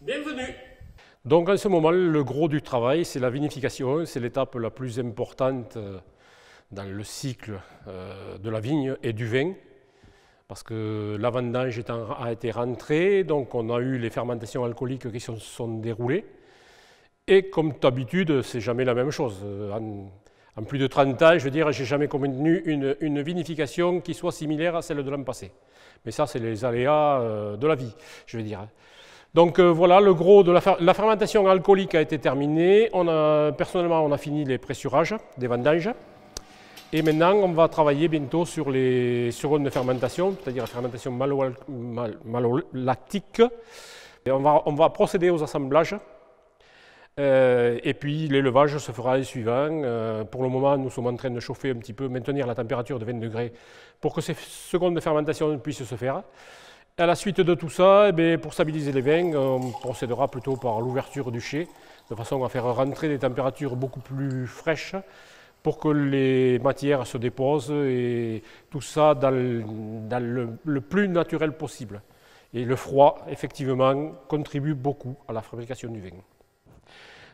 Bienvenue. Donc en ce moment, le gros du travail, c'est la vinification, c'est l'étape la plus importante dans le cycle de la vigne et du vin, parce que la vendange a été rentrée, donc on a eu les fermentations alcooliques qui se sont déroulées, et comme d'habitude, c'est jamais la même chose. En plus de 30 ans, je veux dire, j'ai jamais connu une vinification qui soit similaire à celle de l'an passé. Mais ça, c'est les aléas de la vie, je veux dire. Donc voilà, le gros de la fermentation alcoolique a été terminée. Personnellement, on a fini les pressurages des vendanges. Et maintenant, on va travailler bientôt sur les secondes fermentations, c'est-à-dire la fermentation malolactique. Et on va procéder aux assemblages. Et puis l'élevage se fera les suivants. Pour le moment, nous sommes en train de chauffer un petit peu, maintenir la température de 20 degrés pour que ces secondes fermentations puissent se faire. À la suite de tout ça, pour stabiliser les vins, on procédera plutôt par l'ouverture du chai, de façon à faire rentrer des températures beaucoup plus fraîches pour que les matières se déposent et tout ça dans le plus naturel possible. Et le froid, effectivement, contribue beaucoup à la fabrication du vin.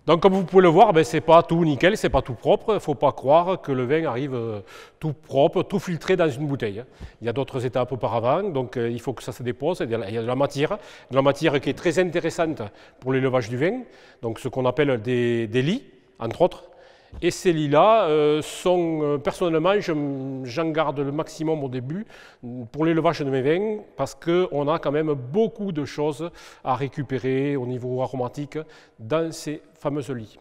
Donc comme vous pouvez le voir, ce n'est pas tout nickel, ce n'est pas tout propre. Il ne faut pas croire que le vin arrive tout propre, tout filtré dans une bouteille. Il y a d'autres étapes auparavant, donc il faut que ça se dépose. Il y a de la matière qui est très intéressante pour l'élevage du vin, donc ce qu'on appelle des lits, entre autres. Et ces lits-là sont, personnellement, j'en garde le maximum au début pour l'élevage de mes vins parce qu'on a quand même beaucoup de choses à récupérer au niveau aromatique dans ces fameux lits.